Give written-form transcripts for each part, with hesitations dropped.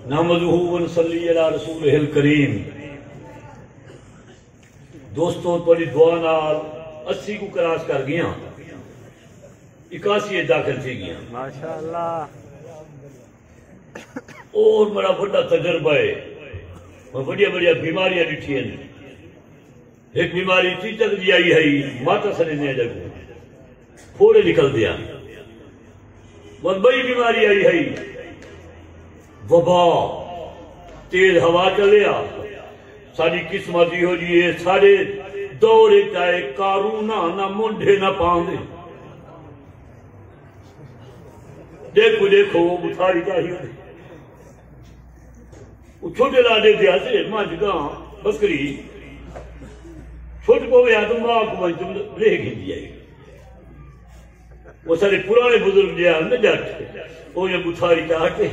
نحمدہ ونصلی علی رسولہ الکریم. دوستوں تھوڑی دعا نال 80 کو کراس کر گیا، 81 داخل تھی گیا ماشاءاللہ. اور بڑا بڑا تجربہ ہے. میں بڑی بڑی بیماریاں ڈٹھی ہیں. ایک بیماری تھی چل دی آئی ہے ماتا سنے نے جگ پھوڑے نکل دیا. بہت بڑی بیماری آئی ہے وبا، تیز ہوا چلیا. ساری قسمت ہو جی سارے دورے چاہے کارونا نہ منڈے نہ پاندے. دیکھو دیکھو وہ بخاری چاہیے وہ چھوٹے لاڈے دیا سے مجھ گاں بکری چھوٹ کو گیا تو ماں کو تم لے گی دیا. وہ سارے پرانے بزرگ دیا نہ جٹ وہ یہ بخاری چاہتے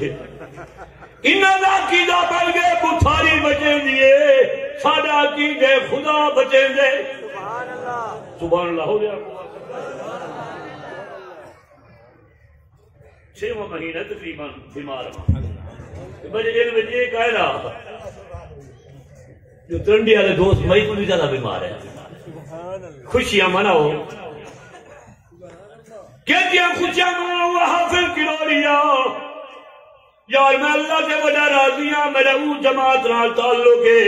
انہاں دا عقیدہ بن گئے بخاری بچیں دیے ساڈا عقیدہ خدا بچیں دے. سبحان اللہ سبحان اللہ. ہو گیا 6واں مہینہ تقریباً بیمار ہوں. بجے دن میں یہ کہہ رہا جو ترنڈی والے دوست مئی کو بھی زیادہ بیمار ہے. خوشیاں مناؤ کہتی ہیں خوشیاں مناؤ حافظ کلوریا. یار میں اللہ سے بڑا راضی ہوں. میرا وہ جماعت نال تعلق ہے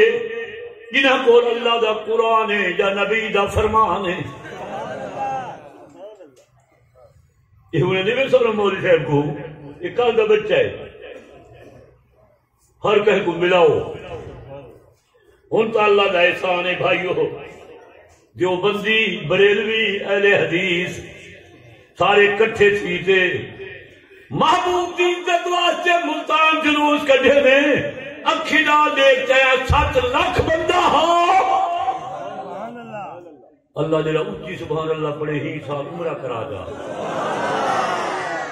جنہاں کو اللہ دا قرآن ہے یا نبی دا فرمان ہے. یہ انہیں نہیں سورا مولوی صاحب کو ایک کال کا بچہ ہے ہر کہیں کو ملاؤ. ان تو اللہ دا احسان ہے بھائیو. دیوبندی بریلوی اہل حدیث سارے کٹھے تھی تھے محبوب دی عزت واسطے ملتان جلوس کڈھے میں اکھی نہ دیکھ چاہے 7 لاکھ بندہ ہو. اللہ جڑا اچھی سبحان اللہ پڑھے ہی سال عمرہ کرا جا.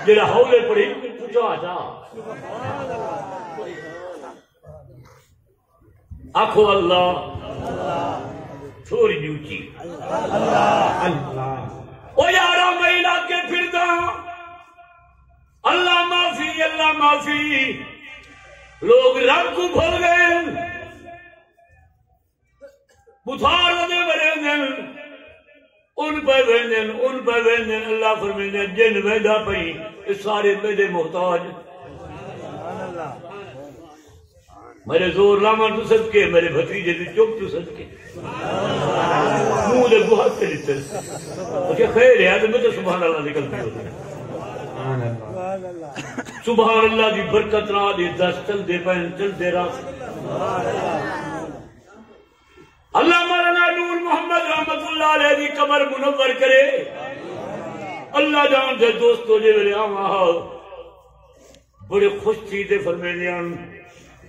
جڑا ہولے پڑھے ہی پوچھا جا. آخو اللہ تھوڑی نیوچی او یارا میں علاقے پھردا اللہ معافی اللہ معافی. لوگ رب کو بھول گئے بخار ودے بڑے دن ان پہ ویندن اللہ فرمیندے جن ویندہ پئی سارے میرے محتاج. میرے زور لاما تو صدقے میرے بھتیجے دی چپ تو صدقے منہ دے بہت سے لیتے کہ خیر ہے تو میں تو سبحان اللہ نکلتی ہوتی. سبحان اللہ دی برکت نہ دی دس چل دے پہن چل دے راس. اللہ مولانا نور محمد رحمت اللہ علیہ دی قبر منور کرے. اللہ جان دے دوستو جے میرے آماں بڑے خوش تھی دے فرمیدیاں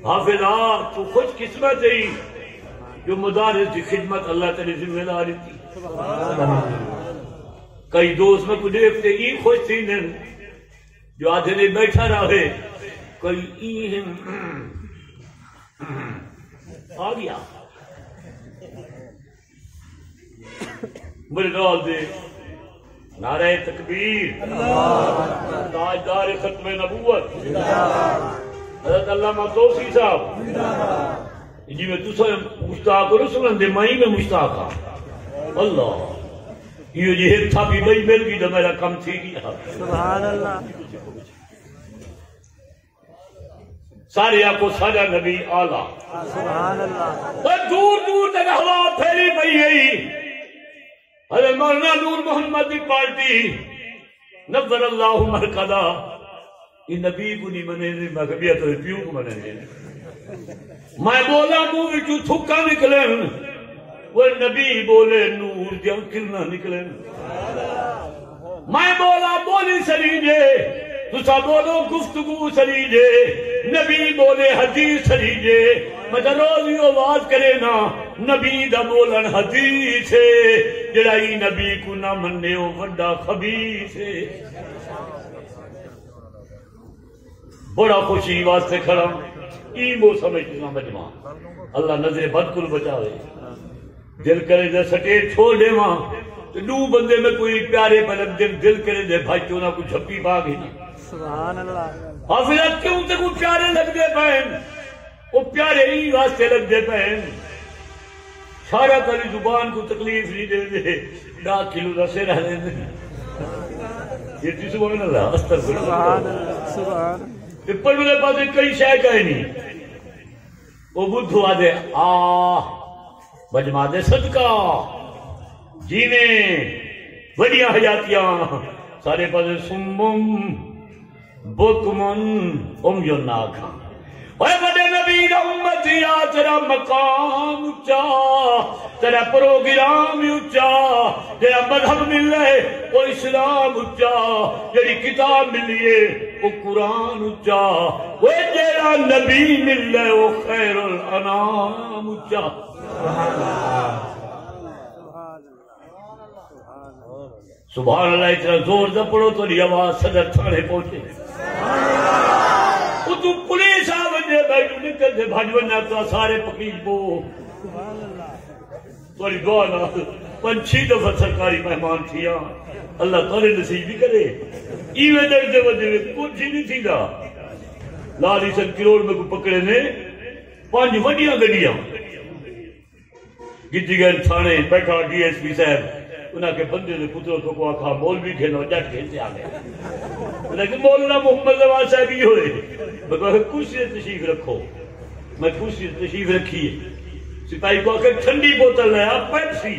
حافظہ تو خوش قسمت ہے جو مدارس دی خدمت اللہ تیری ذمہ داری تھی. کئی دوست میں کو دیکھتے ہی خوش تھی دن جو آدھے نے بیٹھا رہے کوئی آ گیا میرے نال دے نعرہ تکبیر تاجدار ختم نبوت حضرت علامہ توسی صاحب جی میں تسا مشتاق رسولن دے مائی میں مشتاق ہاں. اللہ یہ جی ایک تھا بھی بھائی مل گئی تو میرا کم تھی گیا. سبحان اللہ. سارے آپ کو سارا نبی آلہ سبحان اللہ. دور دور تک ہوا پھیلی پئی گئی. حضرت مولانا نور محمد کی پارٹی نور اللہ مرکزہ یہ نبی کو نہیں منے میں کبھی تو پیو کو منے میں بولا منہ وچوں تھکا نکلن وہ نبی بولے نور دیا کرنا نکلن. میں بولا بولی سری جے تسا بولو گفتگو سری جے نبی بولے حدیث سری جے. میں تو روز ہی آواز کرے نا نبی دا بولن حدیث ہے جڑا ہی نبی کو نہ منے وہ بڑا خبیث ہے. بڑا خوشی واسطے کھڑا وہ سمجھنا مجمع اللہ نظر بد کل بچاوے. دل کرے دے سٹیٹ چھوڑ دے ماں دو بندے میں کوئی پیارے پلک دل کرے دے بھائی چونا کو جھپی باغ ہی. سبحان اللہ. حافظ کیوں تے کو پیارے لگ دے پہن وہ پیارے ہی واسطے لگ دے پہن سارا کری زبان کو تکلیف نہیں دے دے 10 کلو دا سر رہ دے یہ تھی سبحان اللہ استغفر سبحان پر میرے پاس کئی شے کہے نہیں وہ بدھ ہوا دے بجما دے صدقہ جینے بڑیا حیاتیاں سارے پاس سمم بکمن جو ناکھا اے بڑے نبی دا امتی آ تیرا مقام اچا تیرا پروگرام اچا تیرا مذہب ملے وہ اسلام اچا جڑی کتاب ملیے وہ قرآن اچا وہ جیڑا نبی ملے وہ خیر الانام اچا سبحان اللہ اتنا زور دا پڑھو تو دی آواز صدر تھانے پہنچے وہ تو پولیس آ بجے بیٹھو نکل دے بھاج بننا تو سارے پکیج بو توڑی دعا نہ 5-6 دفعہ سرکاری مہمان تھیا اللہ تعالی نصیب بھی کرے ایویں درجے وجے کچھ نہیں تھی دا لالی سن کروڑ میں کو پکڑے نے 5 وڈیاں گڈیاں گیتی گئے تھانے بیٹھا ڈی ایس پی صاحب انہاں کے بندے نے پتروں تو کو آکھا مولوی کھیلو جٹ کھیلتے آ گئے لیکن مولانا محمد زمان صاحب ہی ہوئے میں کہا کرسی تشریف رکھو میں کرسی تشریف رکھی سپاہی کو آکھا ٹھنڈی بوتل لیا پیپسی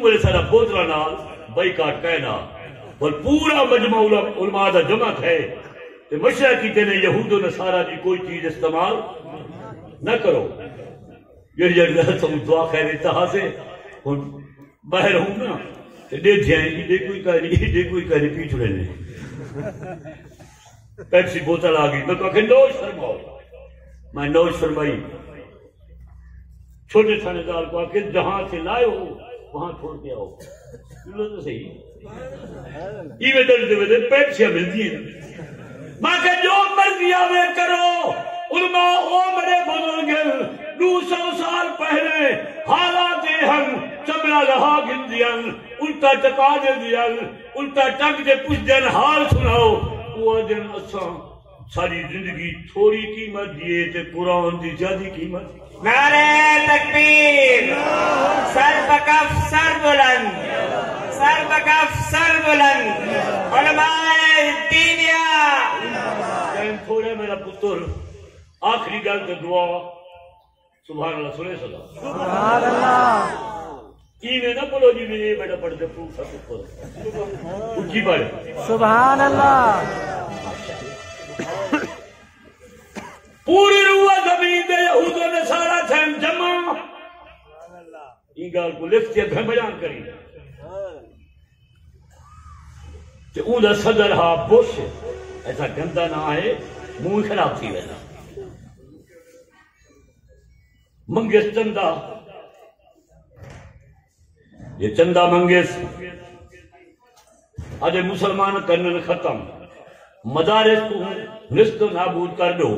میرے سارا بوتلہ نال بائی کاٹ کہنا اور پورا مجمع علماء دا جمع ہے کہ مشورہ کیتے نے یہود و نصارہ کی کوئی چیز استعمال نہ کرو یہ جگہ تم دعا خیر انتہا سے باہر ہوں نا دے دھیائیں دے کوئی کہنی پی چھڑے نے پیپسی بوتل آگئی میں کہا کہ نوش فرماؤ میں نوش فرمائی چھوٹے تھانے دار کو آکے جہاں سے لائے ہو وہاں چھوڑ کے آؤ لو تو صحیح یہ درجے میں پیپسیاں ملتی ہیں میں کہ جو مرضی آوے کرو علماء عمر بزرگ 200 سال پہلے حالات ہم چمڑا لہا گن دیاں الٹا چکا دے دیاں الٹا ٹک دے پوچھ دین حال سناؤ وہ دن اساں ساری زندگی تھوڑی قیمت دیے تے قرآن دی زیادہ قیمت نعرہ تکبیر سر بکف سر بلند سر بکف سر بلند علماء دینیا تھوڑے میرا پتر آخری گل تے دعا سبحان اللہ سنے صدا سبحان اللہ ایویں نہ بولو جی میں یہ بیٹا پڑھتے پروف ہے اچھی پڑھ سبحان اللہ پوری روح زمین دے یہود و نصارہ تھے جمع یہ گال کو لکھتے ہیں بیان کری کہ اون دا صدر ہا بش ایسا گندہ نہ آئے منہ خراب تھی ویسا منگس چندہ یہ چندہ منگس آج مسلمان کرنے ختم مدارس کو نست و نابود کر دو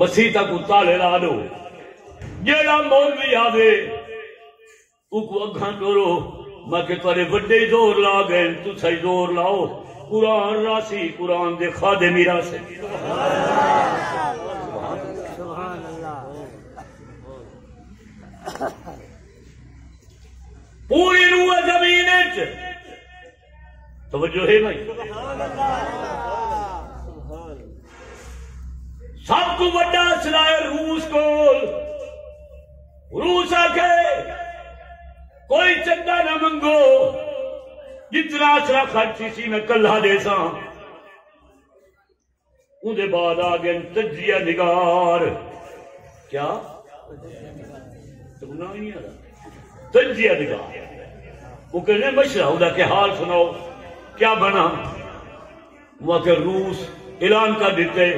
مسیحہ کو تالے لا دو جیڑا مولوی آوے او کو اگھاں ٹورو میں کہ تارے بڑے زور لا گئے تو صحیح زور لاؤ قرآن راسی قرآن دے خادمی راسے سبحان اللہ پوری روح زمین توجہ ہے بھائی سب کو بڑا سلائے روس کو روس آکے کوئی چندہ نہ منگو جتنا اسرا خرچی سی میں کلہ دے سا ان دے بعد آگئے تجزیہ نگار کیا تو گناہ نہیں آتا تجزیہ نگار وہ کہنے مشرہ ہوتا کہ حال سناؤ کیا بنا وہاں کہ روس اعلان کر دیتے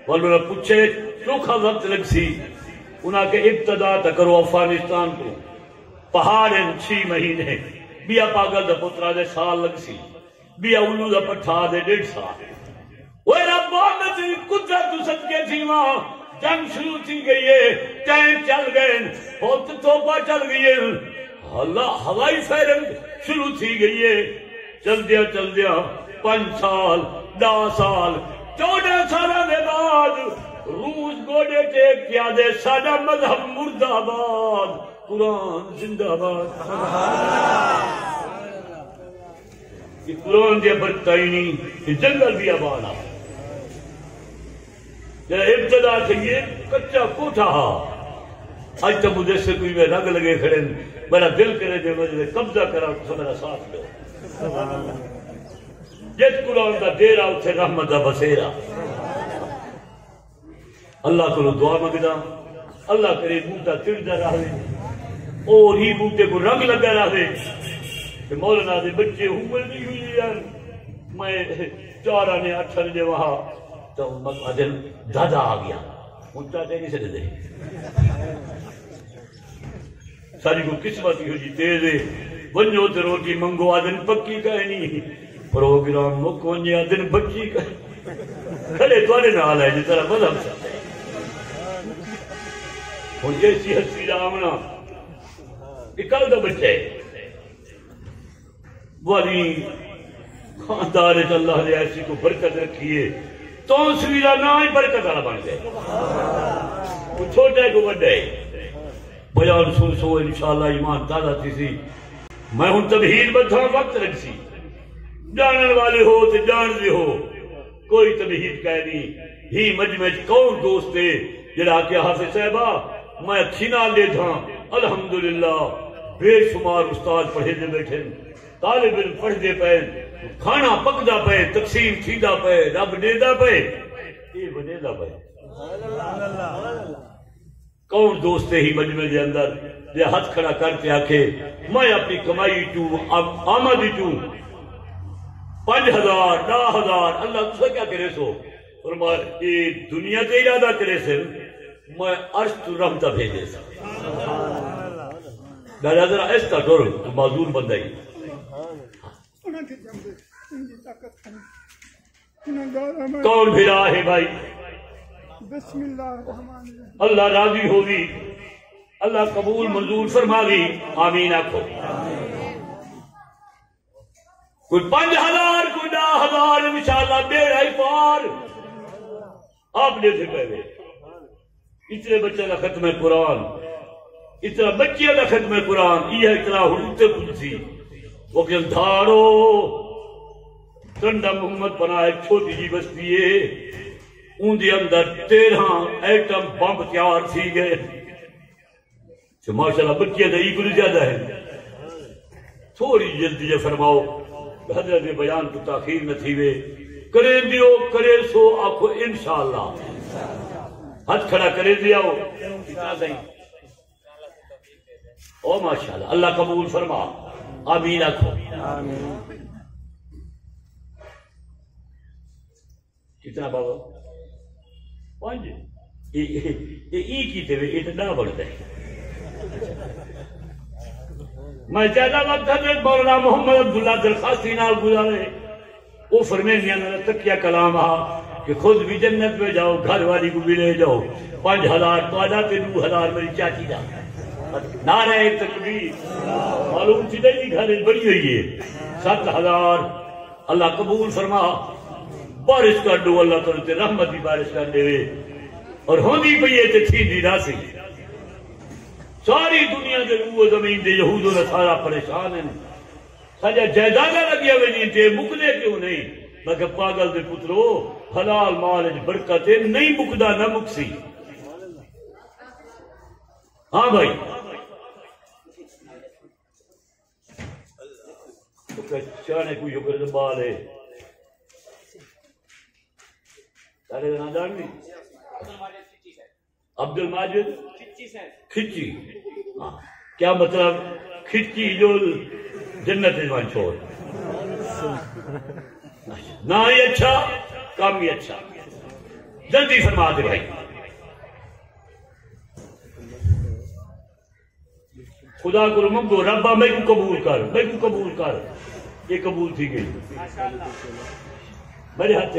والوں نے پوچھے چوکھا وقت لگ سی انہاں کے ابتدا تکرو افغانستان کو پہاڑ 6 مہینے بیا پاگل دا پترا دے سال لگ سی بیا اولو دا پٹھا دے 1.5 سال وہ رب محمد قدرت تو صدقے تھی وہاں جنگ شروع تھی گئی ہے ٹینک چل گئے بہت توپا چل گئی ہے ہوائی فائرنگ شروع تھی گئی ہے چل دیا 5 سال 10 سال 14 سالہ دے بعد روس گوڑے ٹیک کیا دے سادہ مذہب مرد آباد قرآن زندہ آباد یہ قرآن دیا برتائی نہیں یہ جنگل بھی آباد آ ابتدا سے یہ کچا کوٹھا آج تک مجھے سے کوئی میں رنگ لگے کھڑے میرا دل کرے دے مجھے قبضہ کرا تو میرا ساتھ دو جس قرآن کا دیرا اتھے رحمت دا بسیرا اللہ کو دعا مگدا اللہ کرے بوٹا تڑدا رہے اور ہی بوٹے کو رنگ لگا رہے کہ مولانا دے بچے عمر نہیں ہوئی یار میں 4 آنے 8 آنے وہاں تو مدن دادا آ گیا ان چاہتے نہیں سے دے ساری کو قسمت ہی ہو جی تیزے ونجو تے روٹی منگو آدن پکی کہنی پروگرام مکو ونجے آدن بچی کہنی کھڑے توڑے نہ آلائے جی طرح مذہب سکتے اور جیسی حسی رامنا اکل دا بچے والی خاندارت اللہ نے ایسی کو برکت رکھیے تو سویرہ نہ ہی برکت آلہ بن گئے وہ چھوٹے کو بڑھے بیان سو انشاءاللہ ایمان تازہ تھی سی میں ہوں تبہیر بدھا وقت رکھ سی جانن والے ہو تو جان دے ہو کوئی تبہیر کہہ نہیں ہی مجمع کون دوست دے جڑا کہ حافظ صاحبہ میں کھینا لے تھا الحمدللہ بے شمار استاد پڑھے دے بیٹھے طالب علم پڑھ دے پہ کھانا پکدا پہ تقسیم تھیدا پہ رب دیدا پہ یہ بنیدا پہ کون دوست ہی مجمع دے اندر دے ہاتھ کھڑا کرتے آکھے میں اپنی کمائی تو آمدی تو 5,000 10,000 اللہ تجھے کیا کرے سو فرمایا یہ دنیا تے ارادہ کرے سے میں عرش تو رحمتہ بھیجے سا دادا ذرا ایسا ڈور تو معذور بندہ ہی کون بھیڑا ہے بھائی بسم اللہ الرحمن الرحیم اللہ راضی ہوگی اللہ قبول منظور فرما گی آمین آکھو کوئی 5,000 کوئی 10,000 انشاءاللہ بیڑا ہی پار آپ نے سے پہلے اتنے بچے کا ختم قرآن اتنا بچے کا ختم قرآن یہ اتنا حروف قدسی وہ کہ دھاڑو ٹنڈا محمد بنا ایک چھوٹی جی بستی ہے ان دے اندر 13 ایٹم بم تیار تھی گئے جو ماشاءاللہ بچے دے ایک زیادہ ہے تھوڑی جلدی جو فرماؤ حضرت بیان کو تاخیر نہ تھی وے کرے دیو کرے سو آکھو انشاءاللہ ہاتھ کھڑا کرے دیاؤ اتنا صحیح او ماشاءاللہ اللہ قبول فرما آمین آکھو کتنا بابا 5 یہ کی تے وے اتنا بڑھتا ہے میں زیادہ وقت حضرت مولانا محمد عبداللہ درخواستی نال گزارے وہ فرمیندیاں نے تکیہ کلام آ کہ خود بھی جنت میں جاؤ گھر والی کو بھی لے جاؤ 5,000 تو آدھا تے 2,000 میری چاچی دا نعرہ تکبیر معلوم چیزیں نہیں گھر بڑی ہوئی ہے 7,000 اللہ قبول فرما بارش کر دو اللہ تعالیٰ تے رحمت بھی بارش کر دے اور ہوندی پئی تے تھی دی راسی ساری دنیا دے روح زمین دے یہود و نصارا پریشان ہیں سجا جائیدادہ لگیا ہوئے نہیں تے مکنے کیوں نہیں میں کہ پاگل دے پترو حلال مال برکت نہیں مکدا نہ مکسی ہاں بھائی چانے کوئی شکر دبال ہے سارے دن آدھار نہیں عبد الماجد کھچی کیا مطلب کھچی جو جنت ایمان چھوڑ نہ ہی اچھا کام ہی اچھا جلدی فرما دے بھائی خدا کو منگو ربا میں کو قبول کر میں کو قبول کر یہ قبول تھی گئی میرے ہاتھ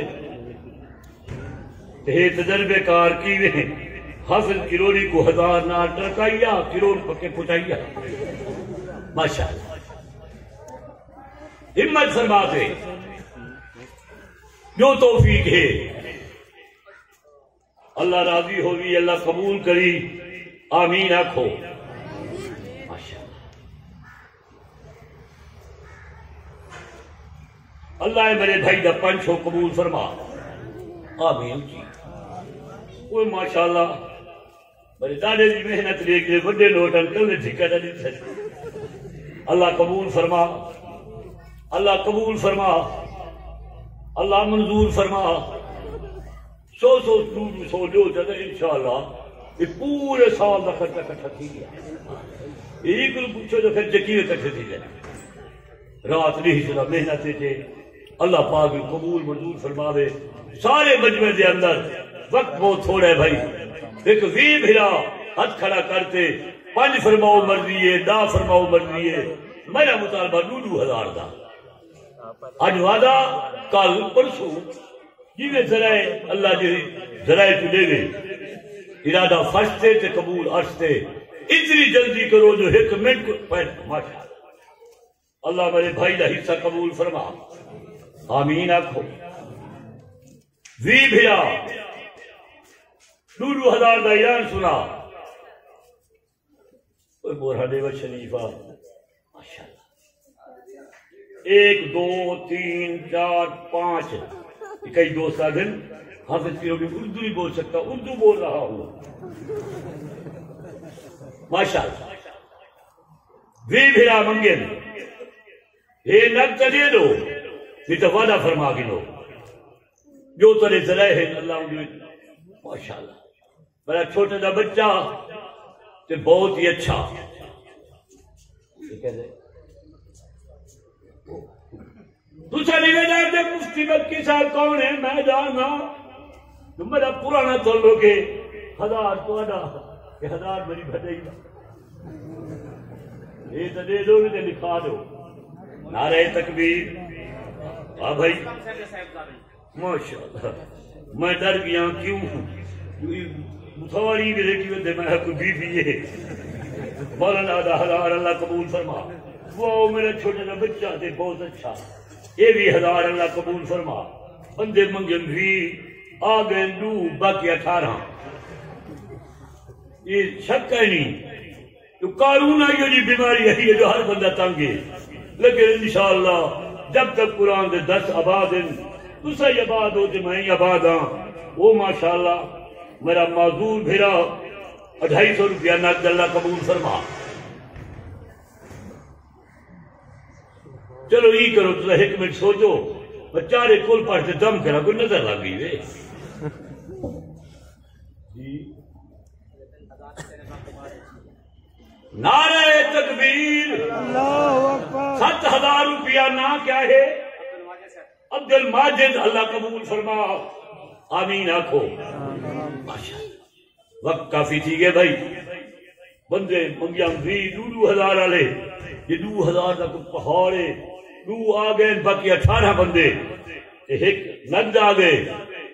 سے تجربے کار کی نے حافظ کروڑی کو 1000 نال ٹرکائیا کروڑ پکے پھٹائیا ماشاءاللہ ہمت فرما دے جو توفیق ہے اللہ راضی ہوئی، اللہ قبول کری، آمین آکھو۔ اللہ میرے بھائی دا پنچ ہو قبول فرما، آمین جی۔ وہ ماشاءاللہ میرے دادے دی محنت لے کے بڑے نوٹ انکل نے ٹھیکا نہیں سکتے۔ اللہ قبول فرما، اللہ قبول فرما، اللہ منظور فرما۔ 100 جو چلے انشاءاللہ یہ پورے سال کا خرچہ کٹھا تھی گیا۔ ایک پوچھو تو خرچہ کی کٹھے تھی گیا، رات نہیں چلا محنت تھے۔ اللہ پاک قبول منظور فرما دے۔ سارے مجمع دے اندر وقت بہت تھوڑا ہے بھائی، ایک وی بھرا ہاتھ کھڑا کرتے 5 فرماؤ مرضی ہے، 10 فرماؤ مرضی ہے۔ میرا مطالبہ 2,000 دا اج وعدہ کل پرسوں جی ذرائع اللہ جی ذرائع تو دے گئے، ارادہ فشتے تے قبول ارشتے، اتنی جلدی کرو جو 1 منٹ کو پہنچ۔ ماشاء اللہ میرے بھائی دا حصہ قبول فرما، آمین آکھو۔ وی بھیا 2,000 دا اعلان سنا، بورہ دیو شریفہ ماشاءاللہ 1 2 3 4 5 کئی دوست آگن حافظ کی ہوگی اردو نہیں بول سکتا، اردو بول رہا ہوں ماشاءاللہ۔ وی بھیا منگن یہ نقطہ دے دو، یہ تو وعدہ فرما گنو جو ترے ذرائع ہے اللہ مجھے ماشاءاللہ۔ میرا چھوٹا دا بچہ تے بہت ہی اچھا دوسرا نہیں جانتے مفتی مکی صاحب کون ہے، میں جاننا میرا پرانا چلو کہ 1000 کہ 1000 میری بھجائی یہ تو دے دو نہیں لکھا دو۔ نعرہ تکبیر، ہاں بھائی ماشاءاللہ۔ میں ڈر گیا کیوں متواری بھی ریٹی ہوتے میں کوئی بی بھی ہے مولانا 1000 اللہ قبول فرما۔ وہ میرا چھوٹا سا بچہ تھے بہت اچھا، یہ بھی 1000 اللہ قبول فرما۔ بندے منگن بھی آ گئے 2 باقی 18، یہ شک ہے نہیں تو قارون آئی جی بیماری ہے جو ہر بندہ تنگ ہے، لیکن انشاءاللہ جب تک قرآن دے 10 آباد ہیں تسا ہی آباد ہو تو میں ہی آباد ہاں۔ وہ ماشاءاللہ میرا معذور بھیرا 250 روپیہ نقد اللہ قبول فرما۔ چلو یہ کرو تو 1 منٹ سوچو، بچارے کل پڑھتے دم کرا کوئی نظر لگ گئی وے جی۔ نعرہ تکبیر، 7000 روپیہ نہ کیا ہے عبد الماجد اللہ قبول فرما، آمین آکھو۔ وقت کافی تھی گئے بھائی، بندے منگیاں بھی 2,000 والے، یہ 2,000 کا کوئی پہاڑ ہے، 2 آ گئے باقی 18 بندے، ایک نقد آ گئے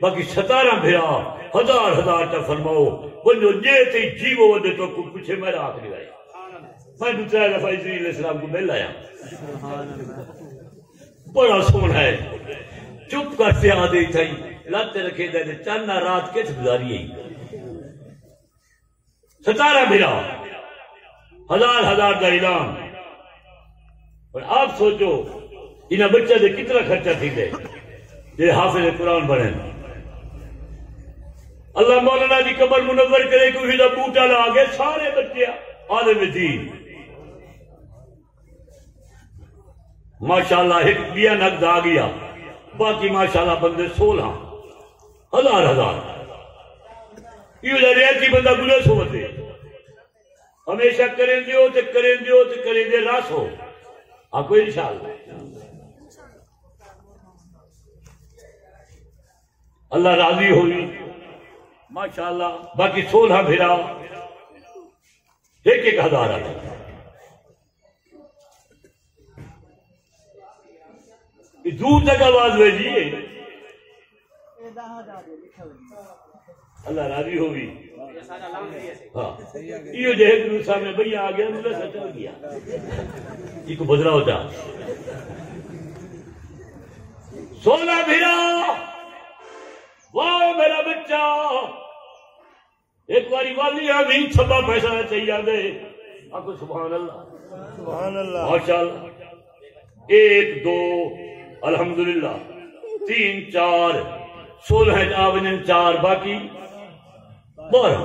باقی 17 بھیرا 1000 تا فرماؤ بندو جے تے جیو ودے تو کوئی پوچھے میرا آخری آئے۔ میں دوسرا دفعہ اسرائیل علیہ السلام کو مل آیا، بڑا سونا ہے، چپ کرتے آدھے تھائی لاتے رکھے دے چانا رات کیسے گزاری ہے۔ 17 بھیرا 1000 کا اعلان، اور آپ سوچو انہیں بچہ دے کتنا خرچہ تھی دے یہ حافظ قرآن بنے۔ اللہ مولانا دی قبر منور کرے کوئی دا بوٹا لا گئے سارے بچے عالم دین ماشاءاللہ۔ ایک بیا نقد آ گیا، باقی ماشاءاللہ بندے 16,000 یہ ریاتی بندہ گلے سوتے ہمیشہ کریں دیو تے کریں دیو تے کریں دے راس ہو آپ کو انشاءاللہ اللہ راضی ہوئی ماشاءاللہ۔ باقی 16 بھیرا 1,000 آتا دور تک آواز بھیجیے، اللہ راضی ہوگی۔ ہاں یہ جو ہے دوسرا میں بھئی آ گیا مجھے سچ ہو گیا یہ کو بدلا ہوتا 16 بھیرا، واہ میرا بچہ ایک باری والی آدھی چھبا پیسہ چاہیے دے آپ سبحان اللہ سبحان اللہ ماشاء اللہ 1 2 الحمدللہ 3 4 16 آوجن 4 باقی 12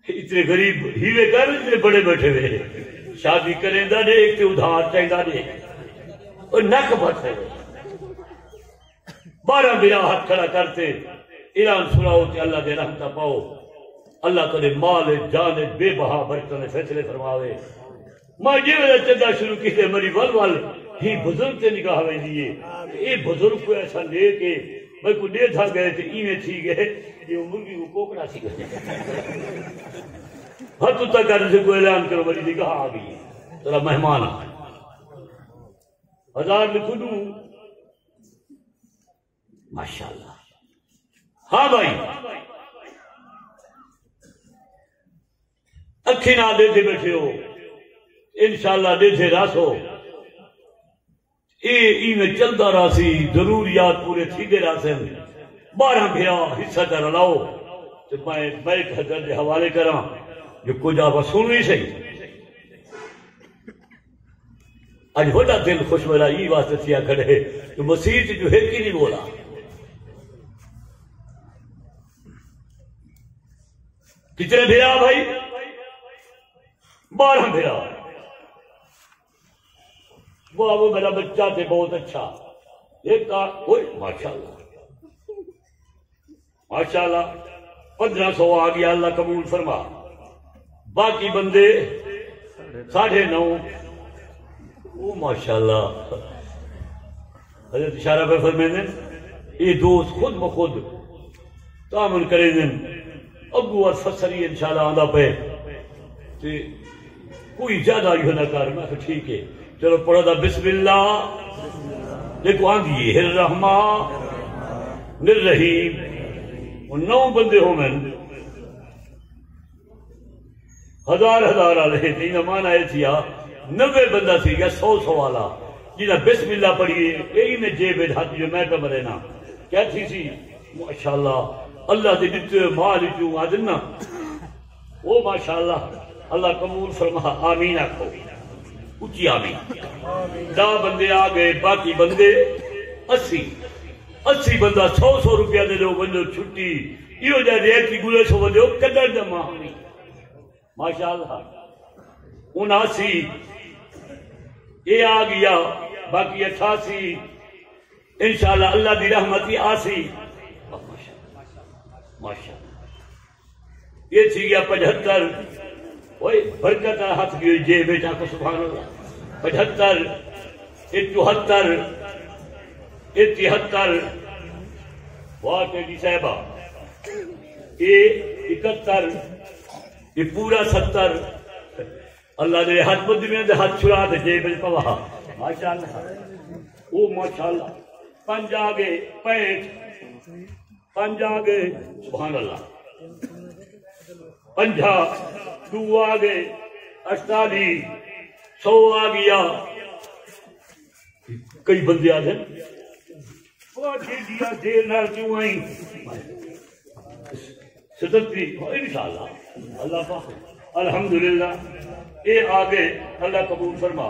اتنے غریب ہیوے کر اتنے بڑے بیٹھے ہوئے شادی کریں دا دیکھ تے ادھار چاہیے دیکھ اور نک بٹ ہے 12 بلا ہاتھ کھڑا کرتے اعلان سناؤ تے اللہ دے رحمتہ پاؤ اللہ کرے مال جان بے بہا برکتوں نے فیصلے فرماوے ماں جی وجہ چندہ شروع کی تے مری ول ول ہی بزرگ تے نگاہ میں دیئے اے بزرگ کو ایسا لے کے میں کو دے تھا گئے تے ایویں تھی گئے یہ مرگی کو کوکڑا سی گئے ہر تو تک کرنے سے کوئی اعلان کرو مری نگاہ آ گئی ترا مہمان آ 1000 لکھو دوں ماشاءاللہ ہاں بھائی اکھی نہ دے بیٹھے ہو انشاءاللہ دے سے راس ہو میں چلتا رہا سی ضروریات پورے تھی دے رہا سے 12 بھیا حصہ کر لاؤ تو میں ایک حضر دے حوالے کراں جو کچھ آپ سن نہیں سہی آج بڑا دل خوش میرا یہ واسطے تھیا کھڑے تو مسیح جو ہے کی نہیں بولا کتنے بھیا بھائی 12 بھیا وہ میرا بچہ تھے بہت اچھا ایک کہا ماشاءاللہ ماشاءاللہ 1500 آ گیا اللہ قبول فرما باقی بندے 9.5 او ماشاءاللہ حضرت اشارہ پہ فرمائیں یہ دوست خود بخود تعامل کریں دیں ابو اور فسری انشاءاللہ آندہ پہ کوئی زیادہ یہ نہ کر میں کہ ٹھیک ہے چلو پڑھا تھا بسم اللہ دیکھو آندھی الرحمن الرحیم 9 بندے ہوں میں 1000 آلے تین امان آئے تھیا 90 بندہ تھی گیا 100 والا جنہا بسم اللہ پڑھئے یہی میں جیب ہاتھ جو میں پہ مرے نا کیا تھی سی ماشاءاللہ اللہ دے دیتے مال جو آدھنا وہ ماشاءاللہ اللہ قبول فرما آمین آکھو اچھی آمین 10 بندے آگئے باقی بندے 80 بندہ 100 روپیہ دے دو بندے چھٹی یہ جا ریت کی گلے سو بندے قدر جمع ہونی ماشاءاللہ 79 یہ آ گیا باقی 88 انشاءاللہ اللہ دی رحمتی 80 ماشاءاللہ یہ تھی گیا 75 وہی برکت ہاتھ کی جے بیٹا کو سبحان اللہ 75 74 73 واہ تیری صاحبہ یہ 71 یہ پورا 70 اللہ نے ہاتھ بدھ میں ہاتھ چھڑا دے جے بیٹا پوا ماشاءاللہ او ماشاءاللہ 5 آگے 5 آگے سبحان اللہ 50 2 آگے 48 100 آ گیا کئی بندے آ گئے دیر نال کیوں آئی 37 انشاءاللہ اللہ پاک الحمدللہ اے آگے اللہ قبول فرما